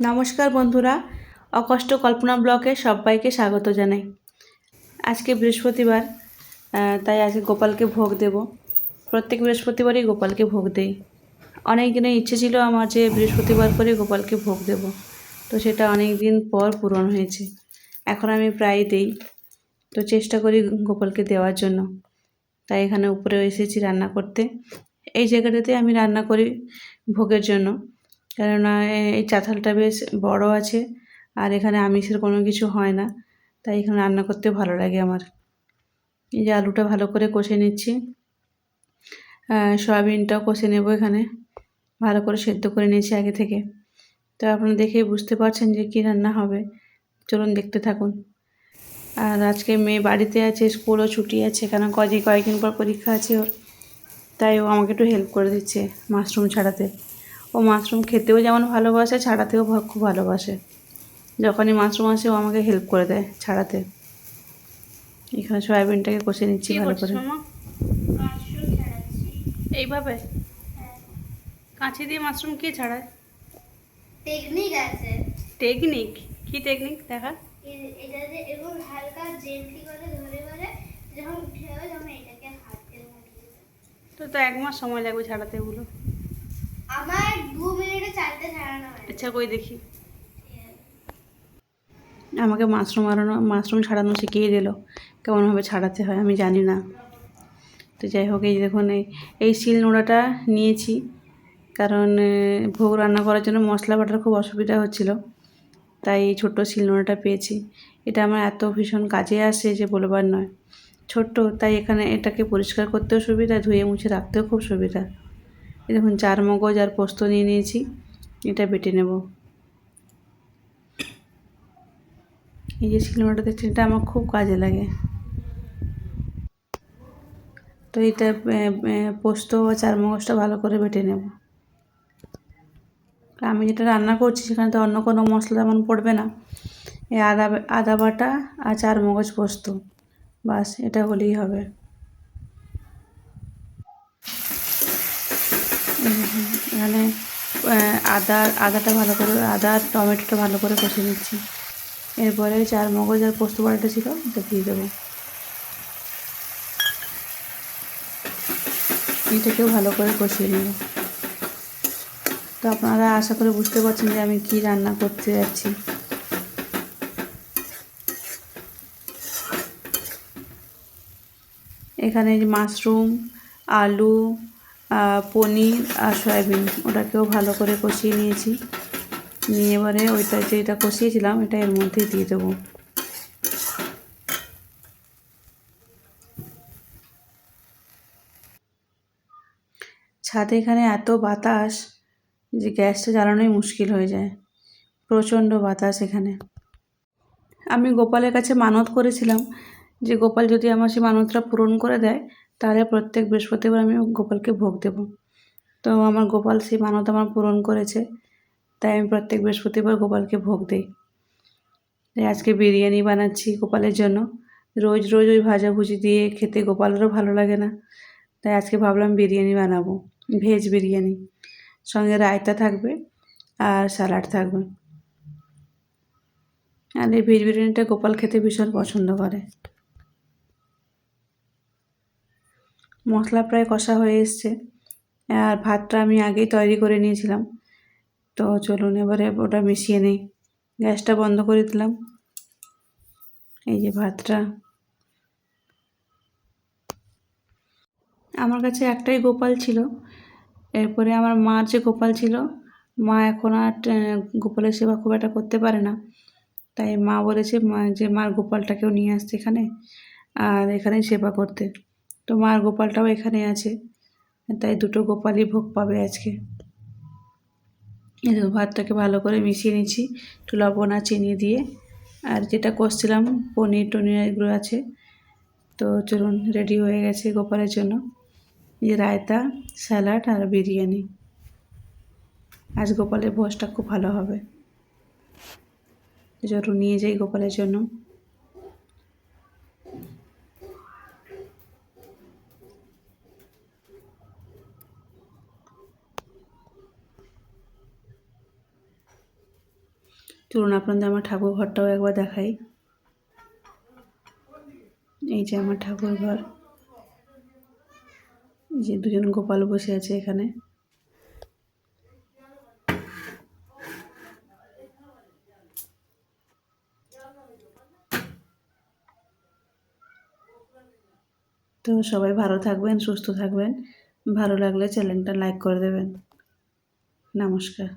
নমস্কার বন্ধুরা, অকষ্ট কল্পনা ব্লগে সবাইকে স্বাগত জানাই। আজকে বৃহস্পতিবার, তাই আজকে গোপালকে ভোগ দেব। প্রত্যেক বৃহস্পতিবারই গোপালকে ভোগ দেই। অনেক দিনের ইচ্ছে ছিল আমার যে বৃহস্পতিবার করে গোপালকে ভোগ দেব, তো সেটা অনেক দিন পর পূরণ হয়েছে। এখন আমি প্রায় দেই, তো চেষ্টা করি গোপালকে দেওয়ার জন্য। তাই এখানে উপরে এসেছি রান্না করতে। এই জায়গাটাতে আমি রান্না করি ভোগের জন্য, কেননা এই চাতালটা বেশ বড় আছে আর এখানে আমিষের কোনো কিছু হয় না, তাই এখানে রান্না করতে ভালো লাগে আমার। এই যে আলুটা ভালো করে কষে নিচ্ছি, সয়াবিনটাও কষে নেব। এখানে ভালো করে সেদ্ধ করে নিয়েছি আগে থেকে। তো আপনারা দেখেই বুঝতে পারছেন যে কী রান্না হবে। চলুন দেখতে থাকুন। আর আজকে মেয়ে বাড়িতে আছে, স্কুলও ছুটি আছে, কেন কয়েকদিন পর পরীক্ষা আছে ওর। তাই ও আমাকে একটু হেল্প করে দিচ্ছে মাশরুম ছাড়াতে। ও মাশরুম খেতেও যেমন ভালোবাসে, ছাড়াতেও খুব ভালোবাসে। যখনই মাশরুম আসে ও আমাকে হেল্প করে দেয় ছাড়াতে। এখানে সয়াবিনটাকে কষে নিচ্ছি ভালো করে। এইভাবে কাঁচি দিয়ে মাশরুম কে ছাড়ায়? টেকনিক আছে। টেকনিক? কি টেকনিক দেখা? এটাতে এবং হালকা জেন্টলি করে ধরে ধরে যখন উঠে যাবে তখন এটাকে হাত দিয়ে মুড়িয়ে দেবে। তো 1 মাস সময় লাগবে ছাড়াতে এগুলো। আমার 2 মিনিটে 4টে ছাড়ানো হয়। আচ্ছা, কই দেখি। আমাকে মাশরুম ছাড়ানো শিখিয়ে দিল, কেমনভাবে ছাড়াতে হয় আমি জানি না। তো যাই হোক, এই দেখুন এই শিল নোড়াটা নিয়েছি, কারণ ভোগ রান্না করার জন্য মশলা বাটার খুব অসুবিধা হচ্ছিল, তাই এই ছোট্ট শিল নোড়াটা পেয়েছি। এটা আমার এত ভীষণ কাজে আসে যে বলবার নয়। ছোট্ট, তাই এখানে এটাকে পরিষ্কার করতেও সুবিধা, ধুয়ে মুছে রাখতেও খুব সুবিধা। এই দেখুন চারমগজ আর পোস্ত নিয়ে নিয়েছি, এটা বেটে নেব। এই যে শিল নোড়াটা দেখছেন, এটা আমার খুব কাজে লাগে। তো এটা পোস্ত ও চারমগজটা ভালো করে বেটে নেব। আমি যেটা রান্না করছি সেখানে তো অন্য কোনো মশলা তেমন পড়বে না। এই আদা বাটা আর চারমগজ পোস্ত, বাস এটা হলেই হবে। এখানে আদাটা ভালো করে, আদা আর টমেটোটা ভালো করে কষে নিচ্ছি। এরপরে চারমগজ আর পোস্ত বাটাটা ছিল এটা দিয়ে দেবো। এটাকেও ভালো করে কষিয়ে নেব। তো আপনারা আশা করে বুঝতে পারছেন যে আমি কি রান্না করতে যাচ্ছি। এখানে মাশরুম, আলু, পনির আর সয়াবিন, ওটাকেও ভালো করে কষিয়ে নিয়েছি। নিয়ে এবারে ওইটা যেটা কষিয়েছিলাম এটা এর মধ্যে দিয়ে দেবো। ছাদে এখানে এত বাতাস যে গ্যাসটা জ্বালানোই মুশকিল হয়ে যায়, প্রচণ্ড বাতাস এখানে। আমি গোপালের কাছে মানত করেছিলাম যে গোপাল যদি আমার সেই মানতটা পূরণ করে দেয়, তাহলে প্রত্যেক বৃহস্পতিবার আমি গোপালকে ভোগ দেব। তো আমার গোপাল সেই মানত আমার পূরণ করেছে, তাই আমি প্রত্যেক বৃহস্পতিবার গোপালকে ভোগ দিই। তাই আজকে বিরিয়ানি বানাচ্ছি গোপালের জন্য। রোজ রোজ ওই ভাজাভুজি দিয়ে খেতে গোপালেরও ভালো লাগে না, তাই আজকে ভাবলাম বিরিয়ানি বানাবো, ভেজ বিরিয়ানি। সঙ্গে রায়তা থাকবে আর স্যালাড থাকবে। আর এই ভেজ বিরিয়ানিটা গোপাল খেতে ভীষণ পছন্দ করে। মশলা প্রায় কষা হয়ে এসছে, আর ভাতটা আমি আগেই তৈরি করে নিয়েছিলাম। তো চলুন এবারে ওটা মিশিয়ে নিই। গ্যাসটা বন্ধ করে দিলাম। এই যে ভাতটা, আমার কাছে একটাই গোপাল ছিল। এরপরে আমার মার যে গোপাল ছিল, মা এখন আর গোপালের সেবা খুব একটা করতে পারে না, তাই মা বলেছে যে মার গোপালটাকেও নিয়ে আসতে এখানে, আর এখানেই সেবা করতে। তো মার গোপালটাও এখানে আছে, তাই দুটো গোপালই ভোগ পাবে আজকে। এই ভাতটাকে ভালো করে মিশিয়ে নিচ্ছি একটু লবণ আর চিনি দিয়ে। আর যেটা কষছিলাম পনির টনির এগুলো আছে। তো চলুন, রেডি হয়ে গেছে গোপালের জন্য এই রায়তা, স্যালাড আর বিরিয়ানি। আজ গোপালের ভোজটা খুব ভালো হবে। চলুন নিয়ে যাই গোপালের জন্য। চলুন আপনাদের আমার ঠাকুর ঘরটাও একবার দেখাই। এই যে আমার ঠাকুর ঘর, এই যে দুজন গোপাল বসে আছে এখানে। তো সবাই ভালো থাকবেন, সুস্থ থাকবেন। ভালো লাগলে চ্যানেলটা লাইক করে দেবেন। নমস্কার।